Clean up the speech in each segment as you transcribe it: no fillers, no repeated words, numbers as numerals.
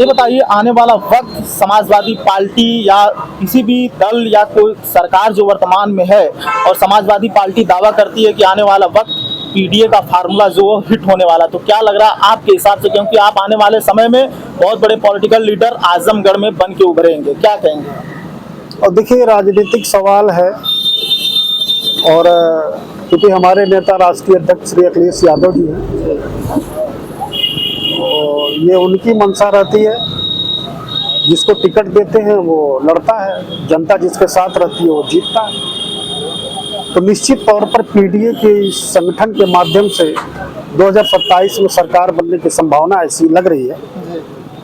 ये बताइए, आने वाला वक्त समाजवादी पार्टी या किसी भी दल या कोई सरकार जो वर्तमान में है, और समाजवादी पार्टी दावा करती है कि आने वाला वक्त पीडीए का फार्मूला जो हिट होने वाला, तो क्या लग रहा है आपके हिसाब से, क्योंकि आप आने वाले समय में बहुत बड़े पॉलिटिकल लीडर आजमगढ़ में बन के उभरेंगे, क्या कहेंगे? और देखिए, राजनीतिक सवाल है और क्योंकि हमारे नेता राष्ट्रीय अध्यक्ष श्री अखिलेश यादव जी हैं, और ये उनकी मंशा रहती है, जिसको टिकट देते हैं वो लड़ता है, जनता जिसके साथ रहती है वो जीतता है। तो निश्चित तौर पर पीडीए के इस संगठन के माध्यम से 2027 में सरकार बनने की संभावना ऐसी लग रही है।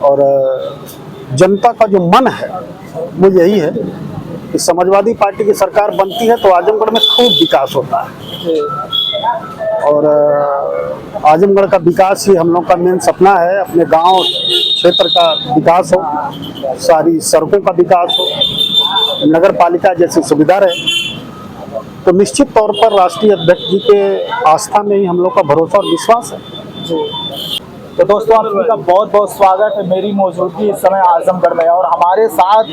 और जनता का जो मन है वो यही है कि समाजवादी पार्टी की सरकार बनती है तो आजमगढ़ में खूब विकास होता है, और आजमगढ़ का विकास ही हम लोग का मेन सपना है। अपने गांव क्षेत्र का विकास हो, सारी सड़कों का विकास हो, नगर पालिका जैसी सुविधा रहे। तो निश्चित तौर पर राष्ट्रीय अध्यक्ष जी के आस्था में ही हम लोग का भरोसा और विश्वास है। तो दोस्तों, आप सभी का बहुत बहुत स्वागत है। मेरी मौजूदगी इस समय आजमगढ़ में, और हमारे साथ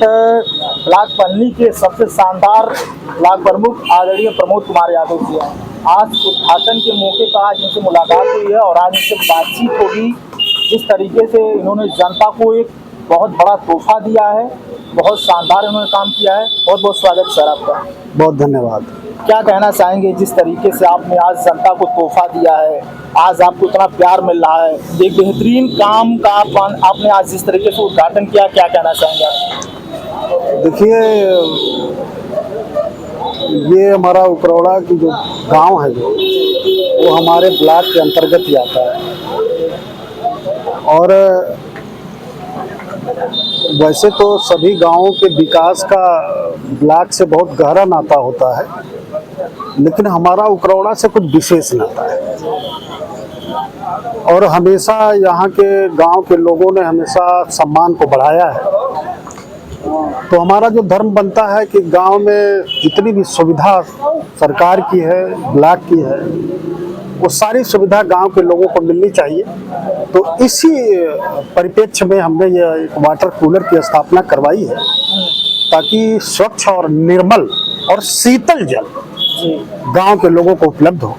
ब्लॉक पन्नी के सबसे शानदार ब्लॉक प्रमुख आदरणीय प्रमोद कुमार यादव जी हैं। आज उद्घाटन के मौके पर आज इनसे मुलाकात हुई है और आज इनसे बातचीत होगी। जिस तरीके से इन्होंने जनता को एक बहुत बड़ा तोहफा दिया है, बहुत शानदार इन्होंने काम किया है। बहुत बहुत स्वागत सर आपका। बहुत धन्यवाद। क्या कहना चाहेंगे, जिस तरीके से आपने आज जनता को तोहफा दिया है, आज आपको इतना प्यार मिल रहा है, एक बेहतरीन काम का आपने आज जिस तरीके से उद्घाटन किया, क्या कहना चाहेंगे आप? देखिए, ये हमारा उकरौड़ा की जो गांव है वो हमारे ब्लॉक के अंतर्गत ही आता है। और वैसे तो सभी गांवों के विकास का ब्लॉक से बहुत गहरा नाता होता है, लेकिन हमारा उकरौड़ा से कुछ विशेष नाता है। और हमेशा यहाँ के गांव के लोगों ने हमेशा सम्मान को बढ़ाया है। तो हमारा जो धर्म बनता है कि गांव में जितनी भी सुविधा सरकार की है, ब्लॉक की है, वो सारी सुविधा गांव के लोगों को मिलनी चाहिए। तो इसी परिप्रेक्ष्य में हमने ये एक वाटर कूलर की स्थापना करवाई है, ताकि स्वच्छ और निर्मल और शीतल जल गांव के लोगों को उपलब्ध हो।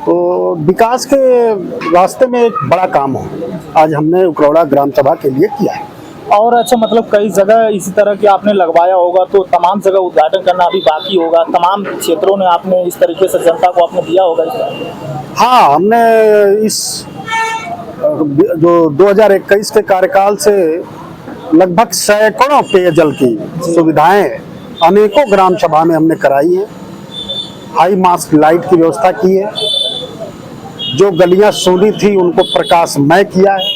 तो विकास के रास्ते में एक बड़ा काम हो आज हमने उकरौड़ा ग्राम सभा के लिए किया है। और अच्छा, मतलब कई जगह इसी तरह के आपने लगवाया होगा, तो तमाम जगह उद्घाटन करना अभी बाकी होगा, तमाम क्षेत्रों में आपने इस तरीके से जनता को आपने दिया होगा? हाँ, हमने इस जो 2021 के कार्यकाल से लगभग सैकड़ों पेयजल की सुविधाएं अनेकों ग्राम सभा में हमने कराई है। हाई मास्क लाइट की व्यवस्था की है, जो गलियां सूनी थी उनको प्रकाशमय किया है,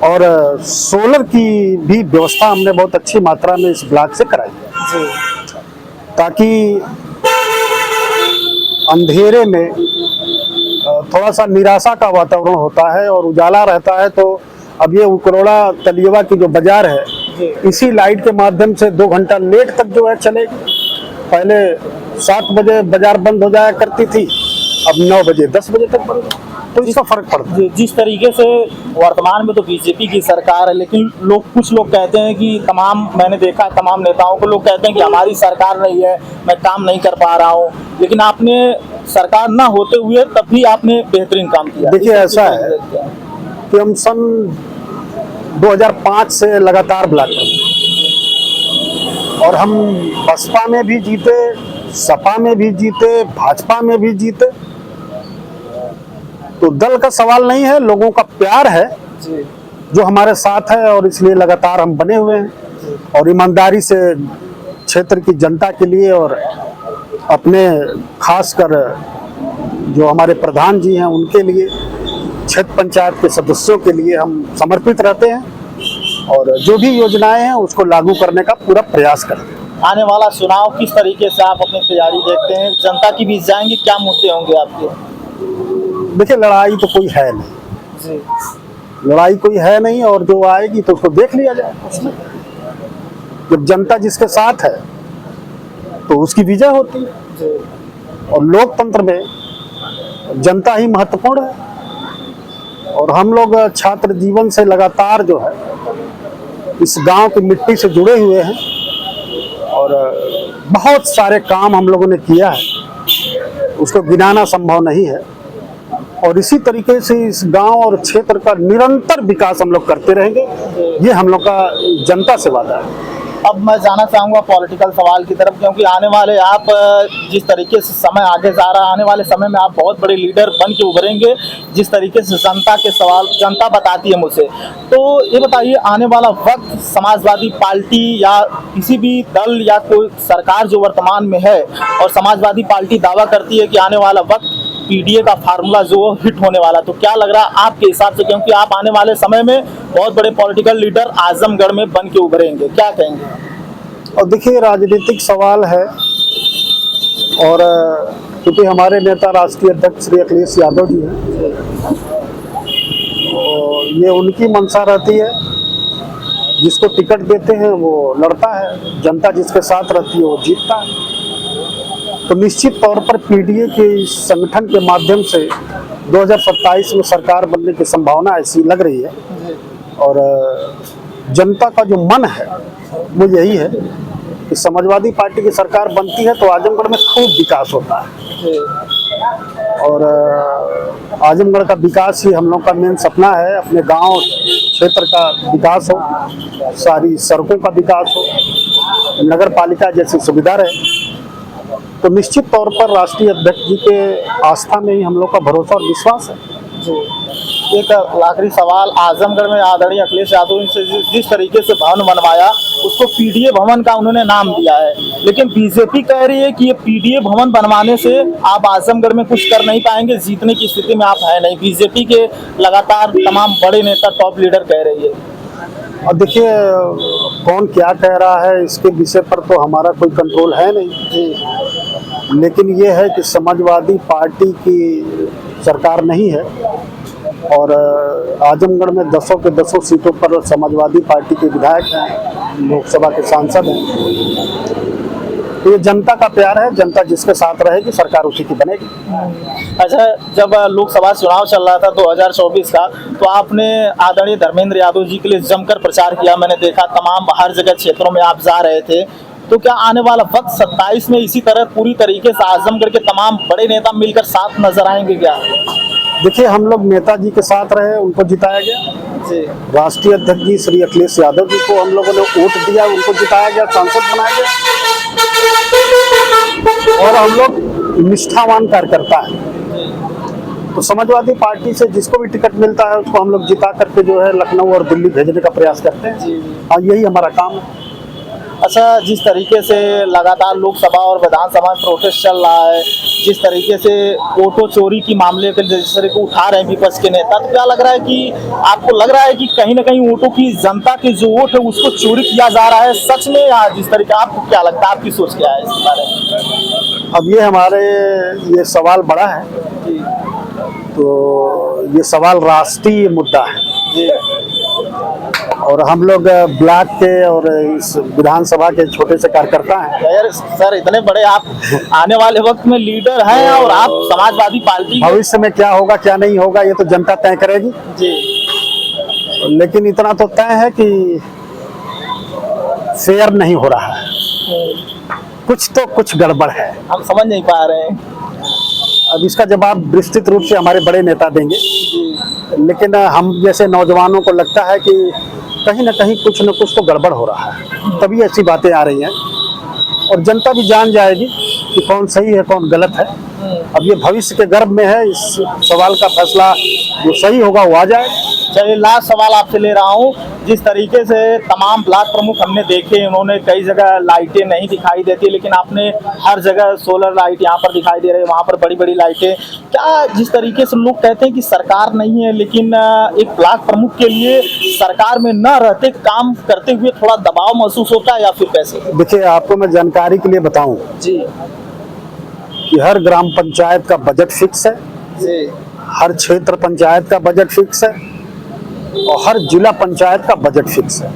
और सोलर की भी व्यवस्था हमने बहुत अच्छी मात्रा में इस ब्लॉक से कराई है, ताकि अंधेरे में थोड़ा सा निराशा का वातावरण होता है और उजाला रहता है। तो अब ये उकरौड़ा तलियवा की जो बाजार है, इसी लाइट के माध्यम से 2 घंटा लेट तक जो है चलेगी। पहले 7 बजे बाजार बंद हो जाया करती थी, अब 9 बजे 10 बजे तक बंद, तो इसका फर्क पड़ता है। जिस तरीके से वर्तमान में तो बीजेपी की सरकार है, लेकिन कुछ लोग कहते हैं कि मैंने देखा तमाम नेताओं को, लोग कहते हैं कि हमारी सरकार नहीं है, मैं काम नहीं कर पा रहा हूँ, लेकिन आपने सरकार ना होते हुए तब भी आपने बेहतरीन काम किया। देखिए, ऐसा है कि हम सन 2005 से लगातार ब्लॉक में, और हम बसपा में भी जीते, सपा में भी जीते, भाजपा में भी जीते। तो दल का सवाल नहीं है, लोगों का प्यार है जो हमारे साथ है, और इसलिए लगातार हम बने हुए हैं और ईमानदारी से क्षेत्र की जनता के लिए और अपने खासकर जो हमारे प्रधान जी हैं उनके लिए, क्षेत्र पंचायत के सदस्यों के लिए हम समर्पित रहते हैं, और जो भी योजनाएं हैं उसको लागू करने का पूरा प्रयास करते हैं। आने वाला चुनाव किस तरीके से आप अपनी तैयारी देखते हैं? जनता के बीच जाएंगे, क्या मुद्दे होंगे आपके? देखिए, लड़ाई तो कोई है नहीं, लड़ाई कोई है नहीं, और जो आएगी तो उसको देख लिया जाए। उसमें जब जनता जिसके साथ है तो उसकी विजय होती है, और लोकतंत्र में जनता ही महत्वपूर्ण है। और हम लोग छात्र जीवन से लगातार जो है इस गांव की मिट्टी से जुड़े हुए हैं और बहुत सारे काम हम लोगों ने किया है, उसको गिनाना संभव नहीं है। और इसी तरीके से इस गांव और क्षेत्र का निरंतर विकास हम लोग करते रहेंगे, ये हम लोग का जनता से वादा है। अब मैं जाना चाहूँगा पॉलिटिकल सवाल की तरफ, क्योंकि आने वाले आप जिस तरीके से समय आगे जा रहा है, आने वाले समय में आप बहुत बड़े लीडर बन के उभरेंगे, जिस तरीके से जनता के सवाल जनता बताती है मुझसे। तो ये बताइए, आने वाला वक्त समाजवादी पार्टी या किसी भी दल या कोई सरकार जो वर्तमान में है, और समाजवादी पार्टी दावा करती है कि आने वाला वक्त पीडीए का फार्मूला जो हिट होने वाला, तो क्या लग रहा है आपके हिसाब से, क्योंकि आप आने वाले समय में बहुत बड़े पॉलिटिकल लीडर आजमगढ़ में बन के उभरेंगे, क्या कहेंगे? और देखिए, राजनीतिक सवाल है और क्योंकि हमारे नेता राष्ट्रीय अध्यक्ष श्री अखिलेश यादव जी हैं, और ये उनकी मंशा रहती है, जिसको टिकट देते हैं वो लड़ता है, जनता जिसके साथ रहती है वो जीतता है। तो निश्चित तौर पर पीडीए के इस संगठन के माध्यम से 2027 में सरकार बनने की संभावना ऐसी लग रही है। और जनता का जो मन है वो यही है कि समाजवादी पार्टी की सरकार बनती है तो आजमगढ़ में खूब विकास होता है, और आजमगढ़ का विकास ही हम लोग का मेन सपना है। अपने गांव क्षेत्र का विकास हो, सारी सड़कों का विकास हो, नगर पालिका जैसी सुविधा रहे। तो निश्चित तौर पर राष्ट्रीय अध्यक्ष जी के आस्था में ही हम लोग का भरोसा और विश्वास है। एक आखिरी सवाल, आजमगढ़ में आदरणीय अखिलेश यादव ने जिस तरीके से भवन बनवाया, उसको पीडीए भवन का उन्होंने नाम दिया है, लेकिन बीजेपी कह रही है कि ये पीडीए भवन बनवाने से आप आजमगढ़ में कुछ कर नहीं पाएंगे, जीतने की स्थिति में आप है नहीं। बीजेपी के लगातार तमाम बड़े नेता, टॉप लीडर कह रही है। और देखिए, कौन क्या कह रहा है इसके विषय पर तो हमारा कोई कंट्रोल है नहीं, लेकिन ये है कि समाजवादी पार्टी की सरकार नहीं है और आजमगढ़ में 10 के 10 सीटों पर समाजवादी पार्टी के विधायक हैं, लोकसभा के सांसद हैं। तो ये जनता का प्यार है, जनता जिसके साथ रहेगी सरकार उसी की बनेगी। अच्छा, जब लोकसभा चुनाव चल रहा था 2024 का, तो आपने आदरणीय धर्मेंद्र यादव जी के लिए जमकर प्रचार किया, मैंने देखा तमाम हर जगह क्षेत्रों में आप जा रहे थे। तो क्या आने वाला वक्त 27 में इसी तरह पूरी तरीके से आजमगढ़ के तमाम बड़े नेता मिलकर साथ नजर आएंगे क्या? देखिए, हम लोग नेताजी के साथ रहे, उनको जिताया गया जी। राष्ट्रीय अध्यक्ष जी श्री अखिलेश यादव जी को हम लोगों ने वोट दिया, उनको जिताया गया, सांसद बनाया गया। और हम लोग निष्ठावान कार्यकर्ता है, तो समाजवादी पार्टी से जिसको भी टिकट मिलता है उसको हम लोग जिता करके जो है लखनऊ और दिल्ली भेजने का प्रयास करते हैं। हाँ, यही हमारा काम है। अच्छा, जिस तरीके से लगातार लोकसभा और विधानसभा में प्रोटेस्ट चल रहा है, जिस तरीके से वोटों चोरी की मामले के जिस तरह को उठा रहे हैं विपक्ष के नेता, तो क्या लग रहा है कि आपको लग रहा है कि कहीं ना कहीं वोटों की, जनता की जो वोट है उसको चोरी किया जा रहा है सच में, या जिस तरीके आपको क्या लगता है, आपकी सोच क्या है इस बारे में? अब ये सवाल बड़ा है, तो ये सवाल राष्ट्रीय मुद्दा है और हम लोग ब्लॉक के और इस विधानसभा के छोटे से कार्यकर्ता हैं। यार सर, इतने बड़े आप आने वाले वक्त में लीडर हैं और आप समाजवादी पार्टी, भविष्य में क्या होगा क्या नहीं होगा ये तो जनता तय करेगी जी, लेकिन इतना तो तय है कि फेयर नहीं हो रहा है, कुछ गड़बड़ है, हम समझ नहीं पा रहे हैं। अब इसका जवाब विस्तृत रूप से हमारे बड़े नेता देंगे, लेकिन हम जैसे नौजवानों को लगता है कि कहीं ना कहीं कुछ न कुछ तो गड़बड़ हो रहा है, तभी ऐसी बातें आ रही हैं और जनता भी जान जाएगी कि कौन सही है कौन गलत है। अब ये भविष्य के गर्भ में है, इस सवाल का फैसला जो सही होगा वो आ जाए। चलिए, लास्ट सवाल आपसे ले रहा हूँ, जिस तरीके से तमाम ब्लॉक प्रमुख हमने देखे, उन्होंने कई जगह लाइटें नहीं दिखाई देती, लेकिन आपने हर जगह सोलर लाइट यहाँ पर दिखाई दे रही है, वहाँ पर बड़ी बड़ी लाइटें, क्या जिस तरीके से लोग कहते हैं कि सरकार नहीं है, लेकिन एक ब्लॉक प्रमुख के लिए सरकार में न रहते काम करते हुए थोड़ा दबाव महसूस होता है, या फिर कैसे? देखिए, आपको मैं जानकारी के लिए बताऊं जी कि हर ग्राम पंचायत का बजट फिक्स है जी, हर क्षेत्र पंचायत का बजट फिक्स है और हर जिला पंचायत का बजट फिक्स है।